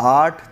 8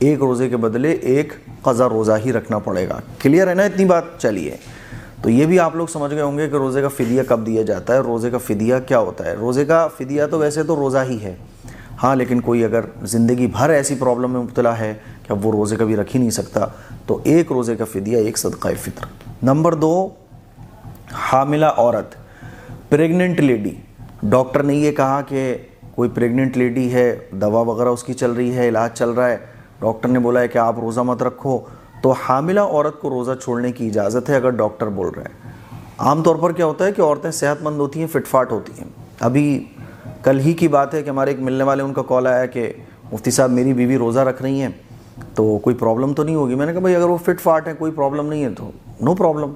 ایک روزے کے بدلے ایک قضا روزہ ہی رکھنا پڑے گا. کلیئر ہے نا اتنی بات؟ چلیے تو یہ بھی آپ لوگ سمجھ گئے ہوں گے کہ روزے کا فدیہ کب دیا جاتا ہے, روزے کا فدیہ کیا ہوتا ہے. روزے کا فدیہ تو ویسے تو روزہ ہی ہے, ہاں لیکن کوئی اگر زندگی بھر ایسی پرابلم میں مبتلا ہے کہ اب وہ روزے کبھی رکھ ہی نہیں سکتا, تو ایک روزے کا فدیہ ایک صدقہ فطر. نمبر 2, حاملہ عورت, پریگننٹ لیڈی. ڈاکٹر نے یہ کہا کہ کوئی پریگننٹ لیڈی ہے, دوا وغیرہ اس کی چل رہی ہے, علاج چل رہا ہے, ڈاکٹر نے بولا ہے کہ آپ روزہ مت رکھو, تو حاملہ عورت کو روزہ چھوڑنے کی اجازت ہے اگر ڈاکٹر بول رہا ہے. عام طور پر کیا ہوتا ہے کہ عورتیں صحت مند ہوتی ہیں, فٹ فاٹ ہوتی ہیں. ابھی کل ہی کی بات ہے کہ ہمارے ایک ملنے والے, ان کا کال آیا کہ مفتی صاحب میری بیوی روزہ رکھ رہی ہیں تو کوئی پرابلم تو نہیں ہوگی. میں نے کہا بھائی اگر وہ فٹ فاٹ ہے, کوئی پرابلم نہیں ہے تو نو پرابلم,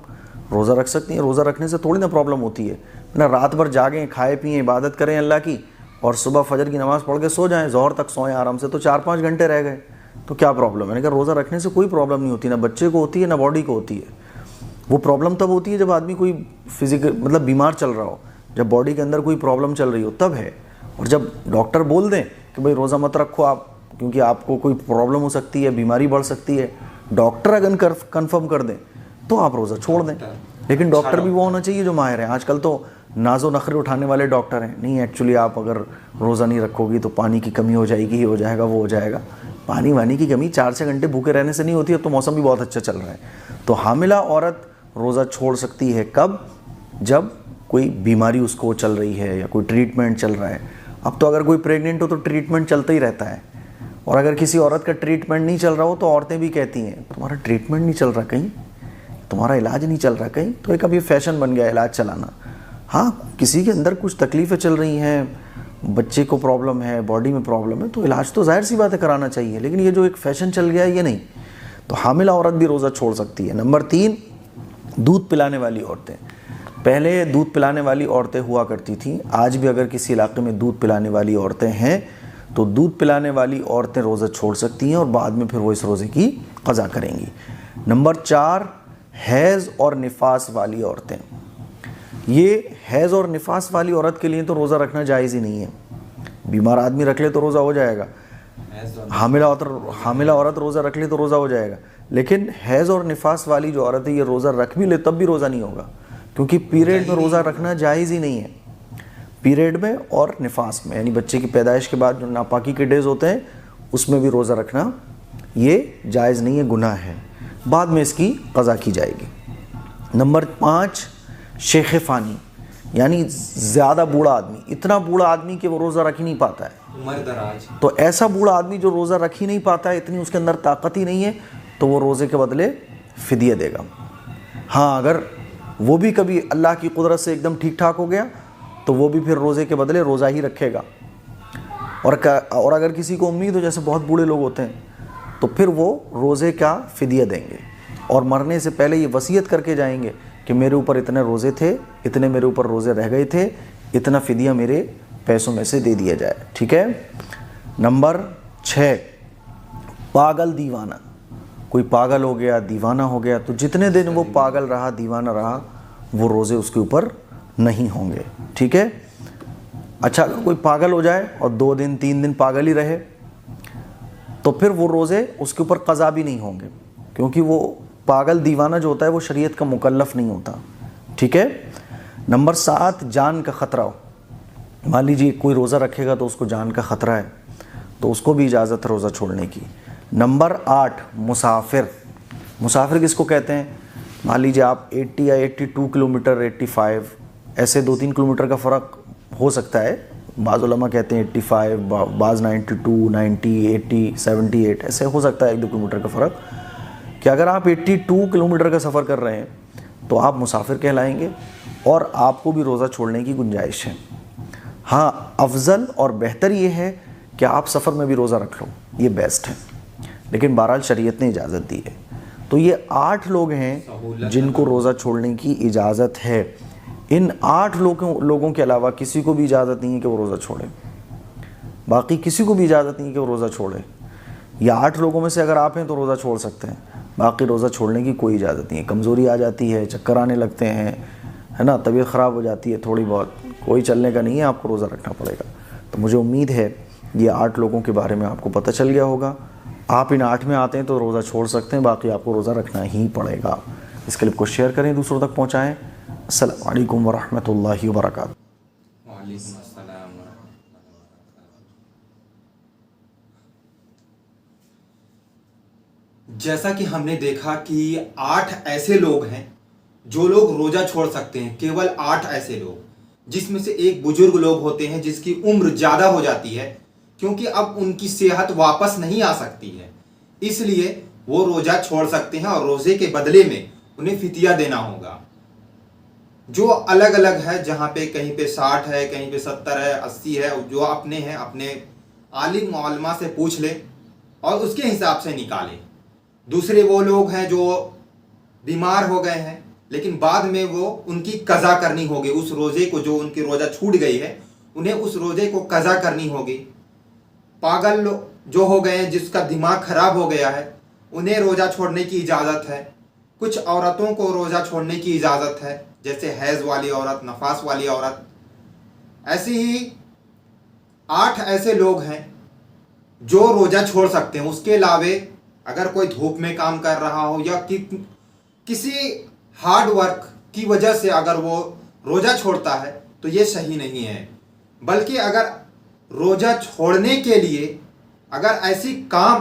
روزہ رکھ سکتی ہیں. روزہ رکھنے سے تھوڑی نا پرابلم ہوتی ہے نا. رات بھر جاگیں, کھائے پئیں, عبادت کریں اللہ کی, اور صبح فجر کی نماز پڑھ کے سو جائیں, ظہر تک سوئیں آرام سے, تو 4-5 گھنٹے رہ گئے تو کیا پرابلم ہے. میں نے کہا روزہ رکھنے سے کوئی پرابلم نہیں ہوتی, نہ بچے کو ہوتی ہے نہ باڈی کو ہوتی ہے. وہ پرابلم تب ہوتی ہے جب آدمی کوئی فزیکل مطلب بیمار چل رہا ہو, جب باڈی کے اندر کوئی پرابلم چل رہی ہو تب ہے. اور جب ڈاکٹر بول دیں کہ بھئی روزہ مت رکھو آپ کیونکہ آپ کو کوئی پرابلم ہو سکتی ہے, بیماری بڑھ سکتی ہے, ڈاکٹر اگر کنفرم کر دیں تو آپ روزہ چھوڑ دیں. لیکن ڈاکٹر بھی وہ ہونا چاہیے جو ماہر ہیں. آج کل تو ناز و نخرے اٹھانے والے ڈاکٹر ہیں, نہیں ایکچولی آپ اگر روزہ نہیں رکھو گی تو پانی کی کمی ہو جائے گی, یہ ہو جائے گا, وہ ہو جائے گا. پانی وانی کی کمی 4-6 گھنٹے بھوکے رہنے سے نہیں ہوتی. اب تو موسم بھی بہت اچھا چل رہا ہے. تو حاملہ عورت روزہ چھوڑ سکتی ہے کب؟ جب کوئی بیماری اس کو چل رہی ہے یا کوئی ٹریٹمنٹ چل رہا ہے. اب تو اگر کوئی پریگننٹ ہو تو ٹریٹمنٹ چلتا ہی رہتا ہے, اور اگر کسی عورت کا ٹریٹمنٹ نہیں چل رہا ہو تو عورتیں بھی کہتی ہیں تمہارا ٹریٹمنٹ نہیں چل رہا کہیں, تمہارا علاج نہیں چل رہا کہیں. تو ایک اب یہ فیشن بن گیا علاج چلانا. ہاں کسی کے اندر کچھ تکلیفیں چل رہی ہیں, بچے کو پرابلم ہے, باڈی میں پرابلم ہے, تو علاج تو ظاہر سی بات ہے کرانا چاہیے, لیکن یہ جو ایک فیشن چل گیا ہے یہ نہیں. تو حاملہ عورت بھی روزہ چھوڑ سکتی ہے. نمبر 3, دودھ پلانے والی عورتیں. پہلے دودھ پلانے والی عورتیں ہوا کرتی تھیں, آج بھی اگر کسی علاقے میں دودھ پلانے والی عورتیں ہیں تو دودھ پلانے والی عورتیں روزہ چھوڑ سکتی ہیں اور بعد میں پھر وہ اس روزے کی قضا کریں گی. نمبر 4, حیض اور نفاس والی عورتیں. یہ حیض اور نفاس والی عورت کے لیے تو روزہ رکھنا جائز ہی نہیں ہے. بیمار آدمی رکھ لے تو روزہ ہو جائے گا, حاملہ عورت روزہ رکھ لے تو روزہ ہو جائے گا, لیکن حیض اور نفاس والی جو عورت ہے یہ روزہ رکھ بھی لے تب بھی روزہ نہیں ہوگا, کیونکہ پیریڈ میں روزہ رکھنا جائز ہی نہیں ہے. پیریڈ میں اور نفاس میں یعنی بچے کی پیدائش کے بعد جو ناپاکی کے ڈیز ہوتے ہیں اس میں بھی روزہ رکھنا یہ جائز نہیں ہے, گناہ ہے. بعد میں اس کی قضا کی جائے گی. نمبر 5, شیخ فانی یعنی زیادہ بوڑھا آدمی, اتنا بوڑھا آدمی کہ وہ روزہ رکھ ہی نہیں پاتا ہے, عمر دراز. تو ایسا بوڑھا آدمی جو روزہ رکھ ہی نہیں پاتا ہے, اتنی اس کے اندر طاقت ہی نہیں ہے, تو وہ روزے کے بدلے فدیہ دے گا. ہاں اگر وہ بھی کبھی اللہ کی قدرت سے ایک دم ٹھیک ٹھاک ہو گیا تو وہ بھی پھر روزے کے بدلے روزہ ہی رکھے گا. اور اگر کسی کو امید ہو, جیسے بہت بوڑھے لوگ ہوتے ہیں, تو پھر وہ روزے کا فدیہ دیں گے اور مرنے سے پہلے یہ وصیت کر کے جائیں گے کہ میرے اوپر اتنے روزے تھے, اتنے میرے اوپر روزے رہ گئے تھے, اتنا فدیہ میرے پیسوں میں سے دے دیا جائے. ٹھیک ہے. نمبر 6, پاگل دیوانہ. کوئی پاگل ہو گیا, دیوانہ ہو گیا, تو جتنے دن وہ پاگل رہا, دیوانہ رہا, وہ روزے اس کے اوپر نہیں ہوں گے. ٹھیک ہے. اچھا اگر کوئی پاگل ہو جائے اور 2 دن 3 دن پاگل ہی رہے تو پھر وہ روزے اس کے اوپر قضا بھی نہیں ہوں گے, کیونکہ وہ پاگل دیوانہ جو ہوتا ہے وہ شریعت کا مکلف نہیں ہوتا. ٹھیک ہے. نمبر 7, جان کا خطرہ ہو. مان لیجیے کوئی روزہ رکھے گا تو اس کو جان کا خطرہ ہے تو اس کو بھی اجازت ہے روزہ چھوڑنے کی. نمبر 8, مسافر. مسافر کس کو کہتے ہیں؟ مان لیجیے آپ 80 یا 82 کلومیٹر, 85 ایسے 2-3 کلومیٹر کا فرق ہو سکتا ہے. بعض علماء کہتے ہیں 85, بعض 92, 90, 80, 78 ایسے ہو سکتا ہے 1-2 کلومیٹر کا فرق. کہ اگر آپ 82 کلومیٹر کا سفر کر رہے ہیں تو آپ مسافر کہلائیں گے اور آپ کو بھی روزہ چھوڑنے کی گنجائش ہے. ہاں افضل اور بہتر یہ ہے کہ آپ سفر میں بھی روزہ رکھ لو, یہ بیسٹ ہے, لیکن بہرحال شریعت نے اجازت دی ہے. تو یہ 8 لوگ ہیں جن کو روزہ چھوڑنے کی اجازت ہے. ان 8 لوگوں کے علاوہ کسی کو بھی اجازت نہیں ہے کہ وہ روزہ چھوڑے. باقی کسی کو بھی اجازت نہیں ہے کہ وہ روزہ چھوڑے. یا 8 لوگوں میں سے اگر آپ ہیں تو روزہ چھوڑ سکتے ہیں, باقی روزہ چھوڑنے کی کوئی اجازت نہیں ہے. کمزوری آ جاتی ہے, چکر آنے لگتے ہیں, ہے نا, طبیعت خراب ہو جاتی ہے تھوڑی بہت, کوئی چلنے کا نہیں ہے, آپ کو روزہ رکھنا پڑے گا. تو مجھے امید ہے یہ 8 لوگوں کے بارے میں آپ کو پتہ چل گیا ہوگا. آپ ان 8 میں آتے ہیں تو روزہ چھوڑ سکتے ہیں, باقی آپ کو روزہ رکھنا ہی پڑے گا. اس کلپ کو شیئر کریں, دوسروں تک پہنچائیں. السلام علیکم ورحمۃ اللہ وبرکاتہ. وعلیکم السلام ورحمۃ اللہ وبرکاتہ. جیسا کہ ہم نے دیکھا کہ 8 ایسے لوگ ہیں جو لوگ روزہ چھوڑ سکتے ہیں, کیول 8 ایسے لوگ, جس میں سے ایک بزرگ لوگ ہوتے ہیں جس کی عمر زیادہ ہو جاتی ہے کیونکہ اب ان کی صحت واپس نہیں آ سکتی ہے, اس لیے وہ روزہ چھوڑ سکتے ہیں اور روزے کے بدلے میں انہیں فدیہ دینا ہوگا, جو الگ الگ ہے, جہاں پہ کہیں پہ 60 ہے, کہیں پہ 70 ہے, 80 ہے, جو اپنے ہیں اپنے عالم معلمہ سے پوچھ لے اور اس کے حساب سے نکالے. دوسرے وہ لوگ ہیں جو بیمار ہو گئے ہیں لیکن بعد میں وہ ان کی قضا کرنی ہوگی, اس روزے کو جو ان کی روزہ چھوٹ گئی ہے انہیں اس روزے کو قضا کرنی ہوگی. پاگل جو ہو گئے ہیں, جس کا دماغ خراب ہو گیا ہے, انہیں روزہ چھوڑنے کی اجازت ہے. کچھ عورتوں کو روزہ چھوڑنے کی اجازت ہے, جیسے حیض والی عورت, نفاس والی عورت. ایسے ہی 8 ایسے لوگ ہیں جو روزہ چھوڑ سکتے ہیں. اس کے علاوہ اگر کوئی دھوپ میں کام کر رہا ہو یا کسی ہارڈ ورک کی وجہ سے اگر وہ روزہ چھوڑتا ہے تو یہ صحیح نہیں ہے. بلکہ اگر روزہ چھوڑنے کے لیے اگر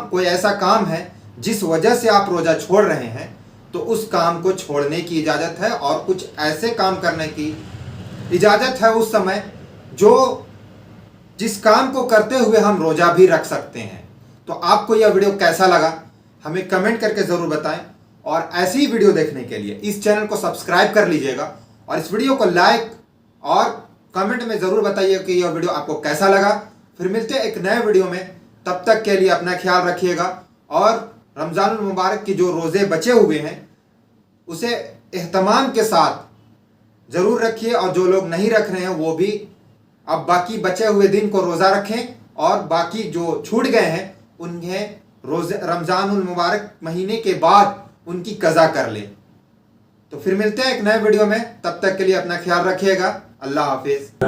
کوئی ایسا کام ہے جس وجہ سے آپ روزہ چھوڑ رہے ہیں تو اس کام کو چھوڑنے کی اجازت ہے, اور کچھ ایسے کام کرنے کی اجازت ہے اس سمے جس کام کو کرتے ہوئے ہم روزہ بھی رکھ سکتے ہیں. تو آپ کو یہ ویڈیو کیسا لگا ہمیں کمنٹ کر کے ضرور بتائیں, اور ایسی ویڈیو دیکھنے کے لیے اس چینل کو سبسکرائب کر لیجئے گا, اور اس ویڈیو کو لائک اور کمنٹ میں ضرور بتائیے کہ یہ ویڈیو آپ کو کیسا لگا. پھر ملتے ہیں ایک نئے ویڈیو میں, تب تک کے لیے اپنا خیال رکھیے گا, اور رمضان المبارک کی جو روزے بچے ہوئے ہیں اسے اہتمام کے ساتھ ضرور رکھیے, اور جو لوگ نہیں رکھ رہے ہیں وہ بھی اب باقی بچے ہوئے دن کو روزہ رکھیں, اور باقی جو چھوٹ گئے ہیں انہیں رمضان المبارک مہینے کے بعد ان کی قضا کر لیں. تو پھر ملتے ہیں ایک نئے ویڈیو میں, تب تک کے لیے اپنا خیال رکھیے گا. اللہ حافظ.